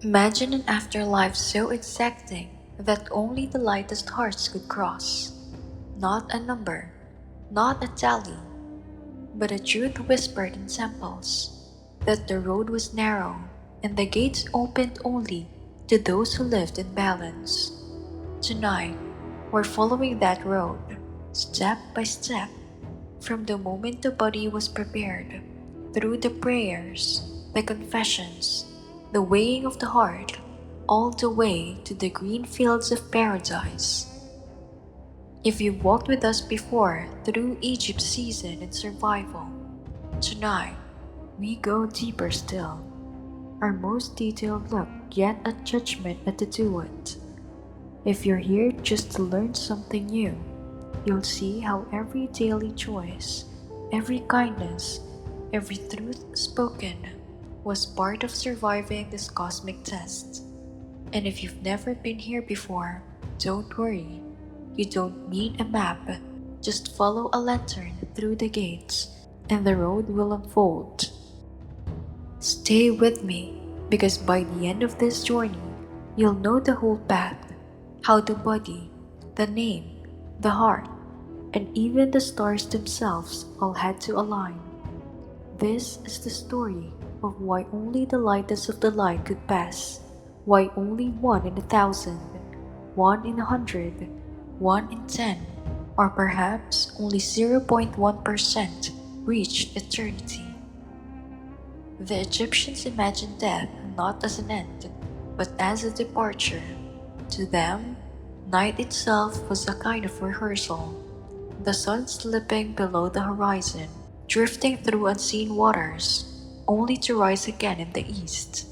Imagine an afterlife so exacting that only the lightest hearts could cross. Not a number, not a tally, but a truth whispered in samples, that the road was narrow and the gates opened only to those who lived in balance. Tonight, we're following that road, step by step, from the moment the body was prepared, through the prayers, the confessions, the weighing of the heart, all the way to the green fields of paradise. If you've walked with us before through Egypt's season and survival, tonight we go deeper still. Our most detailed look yet a judgment at the Duat. If you're here just to learn something new, you'll see how every daily choice, every kindness, every truth spoken was part of surviving this cosmic test. And if you've never been here before, don't worry. You don't need a map. Just follow a lantern through the gates, and the road will unfold. Stay with me, because by the end of this journey, you'll know the whole path, how the body, the name, the heart, and even the stars themselves all had to align. This is the story of why only the lightest of the light could pass, why only 1 in 1,000, 1 in 100, 1 in 10, or perhaps only 0.1% reached eternity. The Egyptians imagined death not as an end, but as a departure. To them, night itself was a kind of rehearsal, the sun slipping below the horizon, drifting through unseen waters, only to rise again in the east.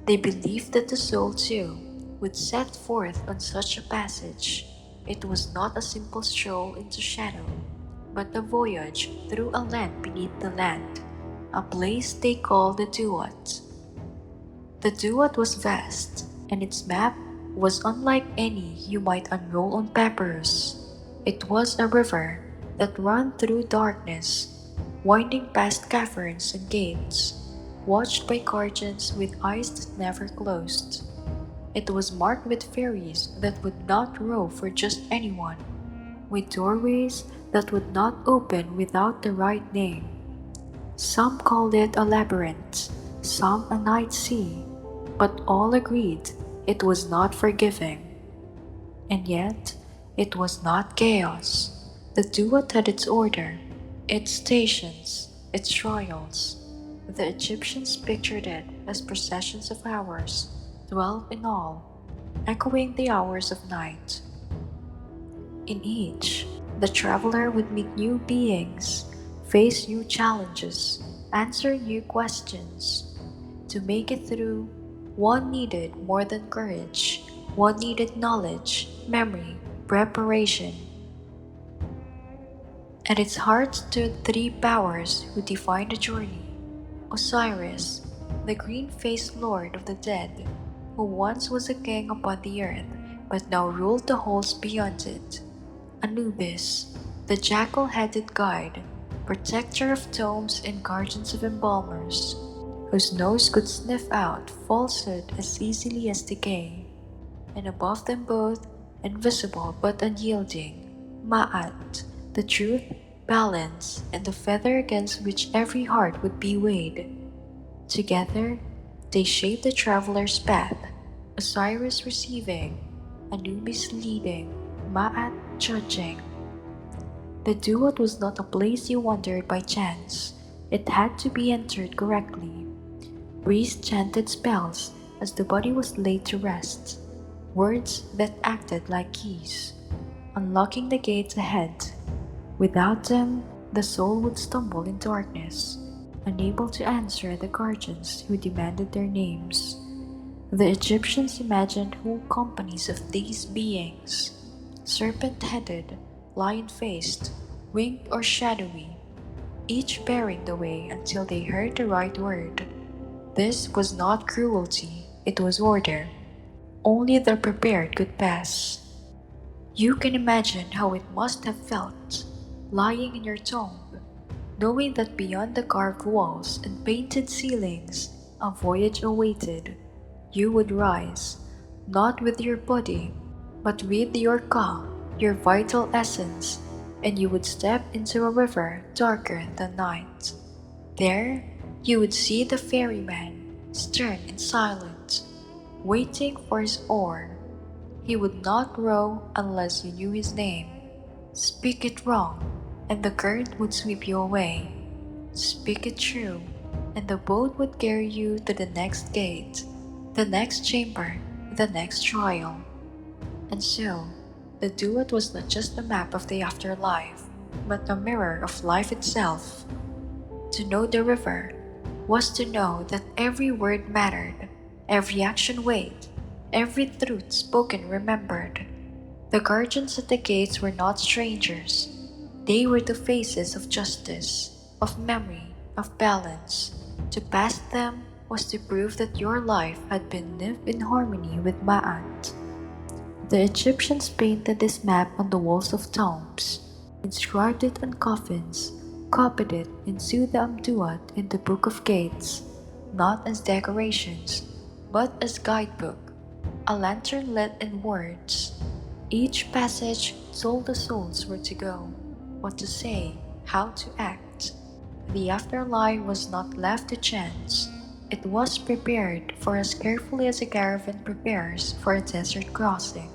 They believed that the soul, too, would set forth on such a passage. It was not a simple stroll into shadow, but a voyage through a land beneath the land, a place they called the Duat. The Duat was vast, and its map was unlike any you might unroll on papyrus. It was a river that ran through darkness, winding past caverns and gates, watched by guardians with eyes that never closed. It was marked with fairies that would not row for just anyone, with doorways that would not open without the right name. Some called it a labyrinth, some a night sea, but all agreed it was not forgiving. And yet, it was not chaos. The duat had its order, its stations, its royals. The Egyptians pictured it as processions of hours, 12 in all, echoing the hours of night. In each, the traveler would meet new beings, face new challenges, answer new questions. To make it through, one needed more than courage, one needed knowledge, memory, preparation. At its heart stood three powers who defined the journey: Osiris, the green-faced lord of the dead, who once was a king upon the earth, but now ruled the halls beyond it. Anubis, the jackal-headed guide, protector of tombs and guardians of embalmers, whose nose could sniff out falsehood as easily as decay. And above them both, invisible but unyielding, Ma'at, the truth, balance, and the feather against which every heart would be weighed. Together, they shaped the traveler's path, Osiris receiving, Anubis leading, Ma'at judging. The duat was not a place you wandered by chance. It had to be entered correctly. Priests chanted spells as the body was laid to rest, words that acted like keys, unlocking the gates ahead. Without them, the soul would stumble in darkness, unable to answer the guardians who demanded their names. The Egyptians imagined whole companies of these beings, serpent-headed, lion-faced, winged or shadowy, each bearing the way until they heard the right word. This was not cruelty, it was order. Only the prepared could pass. You can imagine how it must have felt, lying in your tomb, knowing that beyond the carved walls and painted ceilings, a voyage awaited. You would rise, not with your body, but with your ka, your vital essence, and you would step into a river darker than night. There, you would see the ferryman, stern and silent, waiting for his oar. He would not row unless you knew his name. Speak it wrong, and the current would sweep you away. Speak it true, and the boat would carry you to the next gate, the next chamber, the next trial. And so, the duet was not just a map of the afterlife, but a mirror of life itself. To know the river was to know that every word mattered, every action weighed, every truth spoken remembered. The guardians at the gates were not strangers. They were the faces of justice, of memory, of balance. To pass them was to prove that your life had been lived in harmony with Ma'at. The Egyptians painted this map on the walls of tombs, inscribed it on coffins, copied it into the Duat in the Book of Gates, not as decorations, but as guidebook, a lantern lit in words. Each passage told the souls where to go, what to say, how to act. The afterlife was not left to chance. It was prepared for as carefully as a caravan prepares for a desert crossing.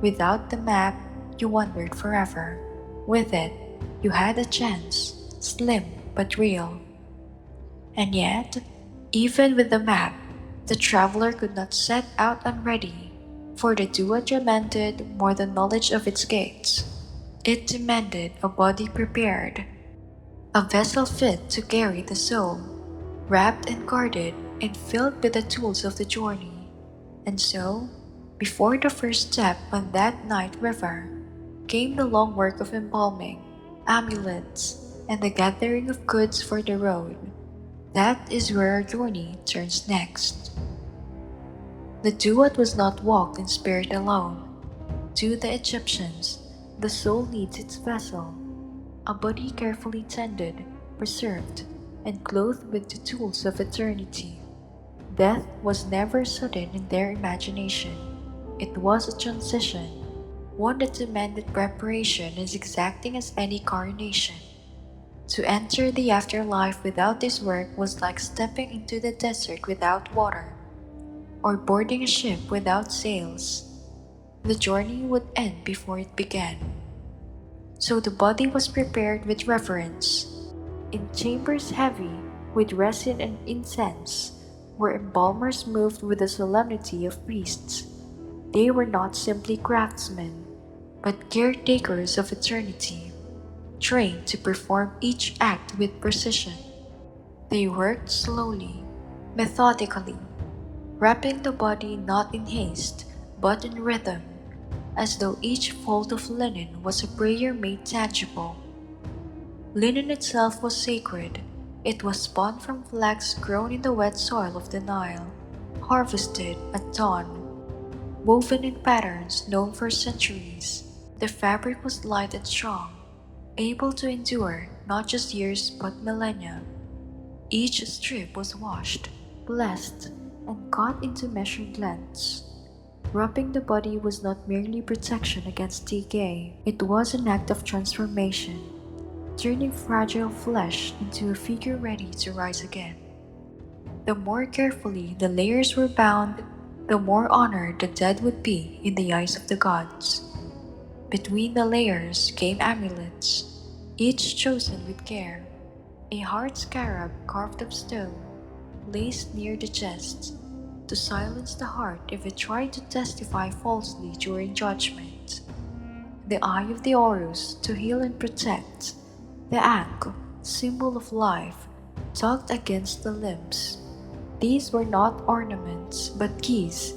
Without the map, you wandered forever. With it, you had a chance, slim but real. And yet, even with the map, the traveler could not set out unready, for the Dua demanded more than knowledge of its gates. It demanded a body prepared, a vessel fit to carry the soul, wrapped and guarded and filled with the tools of the journey. And so, before the first step on that night river, came the long work of embalming, amulets, and the gathering of goods for the road. That is where our journey turns next. The duat was not walked in spirit alone. To the Egyptians, the soul needs its vessel, a body carefully tended, preserved, and clothed with the tools of eternity. Death was never sudden in their imagination. It was a transition, one that demanded preparation as exacting as any coronation. To enter the afterlife without this work was like stepping into the desert without water, or boarding a ship without sails. The journey would end before it began. So the body was prepared with reverence. In chambers heavy with resin and incense, where embalmers moved with the solemnity of priests, they were not simply craftsmen, but caretakers of eternity, trained to perform each act with precision. They worked slowly, methodically, wrapping the body not in haste, but in rhythm, as though each fold of linen was a prayer made tangible. Linen itself was sacred. It was spun from flax grown in the wet soil of the Nile, harvested at dawn, woven in patterns known for centuries. The fabric was light and strong, able to endure not just years but millennia. Each strip was washed, blessed, and cut into measured lengths. Wrapping the body was not merely protection against decay, it was an act of transformation, turning fragile flesh into a figure ready to rise again. The more carefully the layers were bound, the more honored the dead would be in the eyes of the gods. Between the layers came amulets, each chosen with care. A heart scarab carved of stone, placed near the chest, to silence the heart if it tried to testify falsely during judgment. The eye of the Horus to heal and protect. The ankh, symbol of life, tucked against the limbs. These were not ornaments, but keys,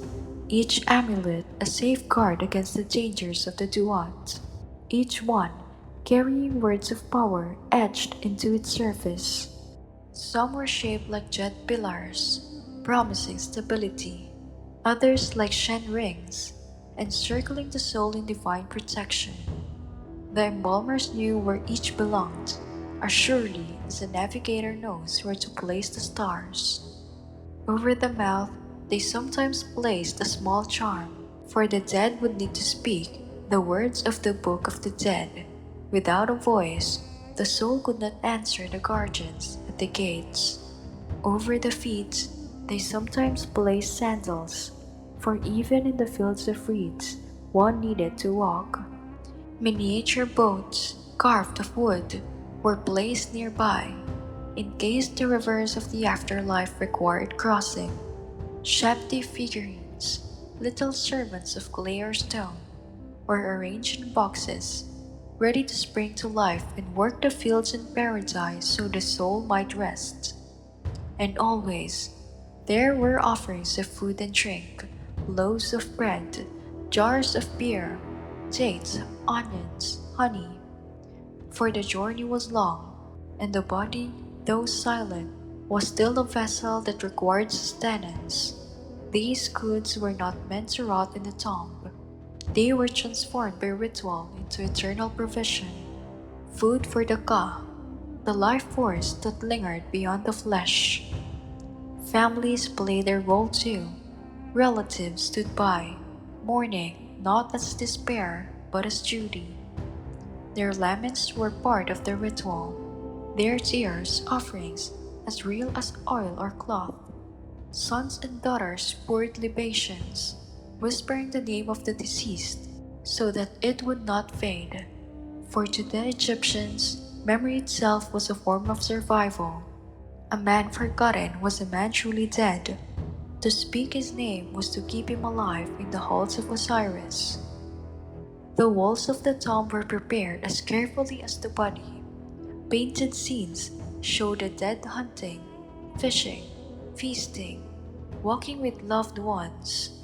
each amulet a safeguard against the dangers of the Duat, each one carrying words of power etched into its surface. Some were shaped like jet pillars, promising stability, others like Shen rings, encircling the soul in divine protection. The embalmers knew where each belonged, as surely as a navigator knows where to place the stars. Over the mouth, They sometimes placed a small charm, for the dead would need to speak the words of the Book of the Dead. Without a voice, the soul could not answer the guardians at the gates. Over the feet, they sometimes placed sandals, for even in the fields of reeds, one needed to walk. Miniature boats, carved of wood, were placed nearby, in case the rivers of the afterlife required crossing. Shapty figurines, little servants of clay or stone, were arranged in boxes, ready to spring to life and work the fields in paradise so the soul might rest. And always, there were offerings of food and drink, loaves of bread, jars of beer, dates, onions, honey. For the journey was long, and the body, though silent, was still a vessel that required sustenance. These goods were not meant to rot in the tomb. They were transformed by ritual into eternal provision, food for the ka, the life force that lingered beyond the flesh. Families played their role too. Relatives stood by, mourning not as despair but as duty. Their laments were part of the ritual, their tears offerings as real as oil or cloth. Sons and daughters poured libations, whispering the name of the deceased so that it would not fade. For to the Egyptians, memory itself was a form of survival. A man forgotten was a man truly dead. To speak his name was to keep him alive in the halls of Osiris. The walls of the tomb were prepared as carefully as the body. Painted scenes showed the dead hunting, fishing, feasting, walking with loved ones.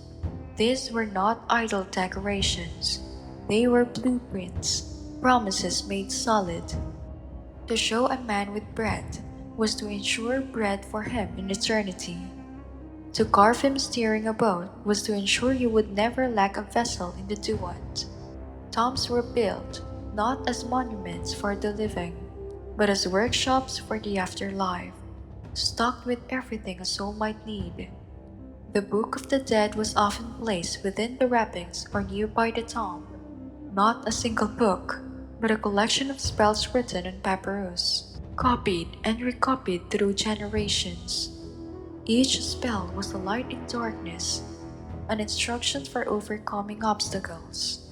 These were not idle decorations. They were blueprints, promises made solid. To show a man with bread was to ensure bread for him in eternity. To carve him steering a boat was to ensure he would never lack a vessel in the Duat. Tombs were built not as monuments for the living, but as workshops for the afterlife, stocked with everything a soul might need. The Book of the Dead was often placed within the wrappings or nearby the tomb, not a single book, but a collection of spells written on papyrus, copied and recopied through generations. Each spell was a light in darkness, an instruction for overcoming obstacles.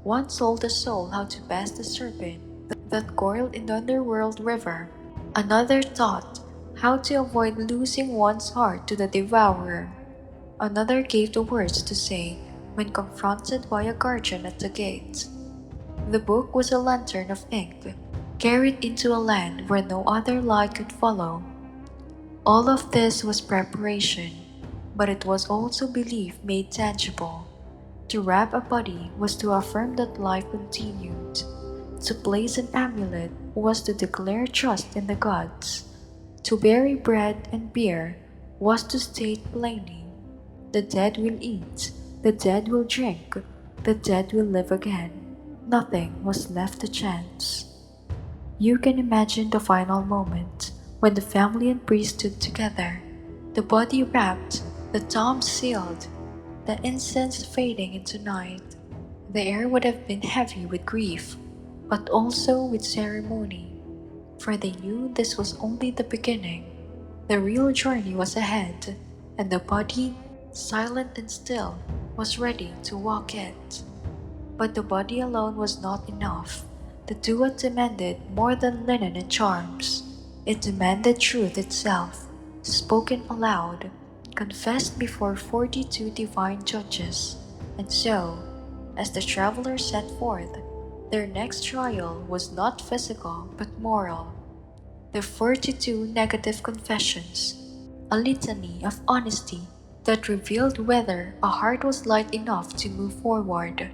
One told the soul how to pass the serpent that coiled in the underworld river. Another taught how to avoid losing one's heart to the devourer. Another gave the words to say when confronted by a guardian at the gate. The book was a lantern of ink, carried into a land where no other light could follow. All of this was preparation, but it was also belief made tangible. To wrap a body was to affirm that life continued. To place an amulet was to declare trust in the gods. To bury bread and beer was to state plainly, the dead will eat, the dead will drink, the dead will live again. Nothing was left to chance. You can imagine the final moment when the family and priest stood together, the body wrapped, the tomb sealed, the incense fading into night. The air would have been heavy with grief, but also with ceremony, for they knew this was only the beginning. The real journey was ahead, and the body, silent and still, was ready to walk it. But the body alone was not enough. The duat demanded more than linen and charms. It demanded truth itself, spoken aloud, confessed before 42 divine judges. And so, as the travelers set forth, their next trial was not physical but moral. The 42 negative confessions, a litany of honesty that revealed whether a heart was light enough to move forward.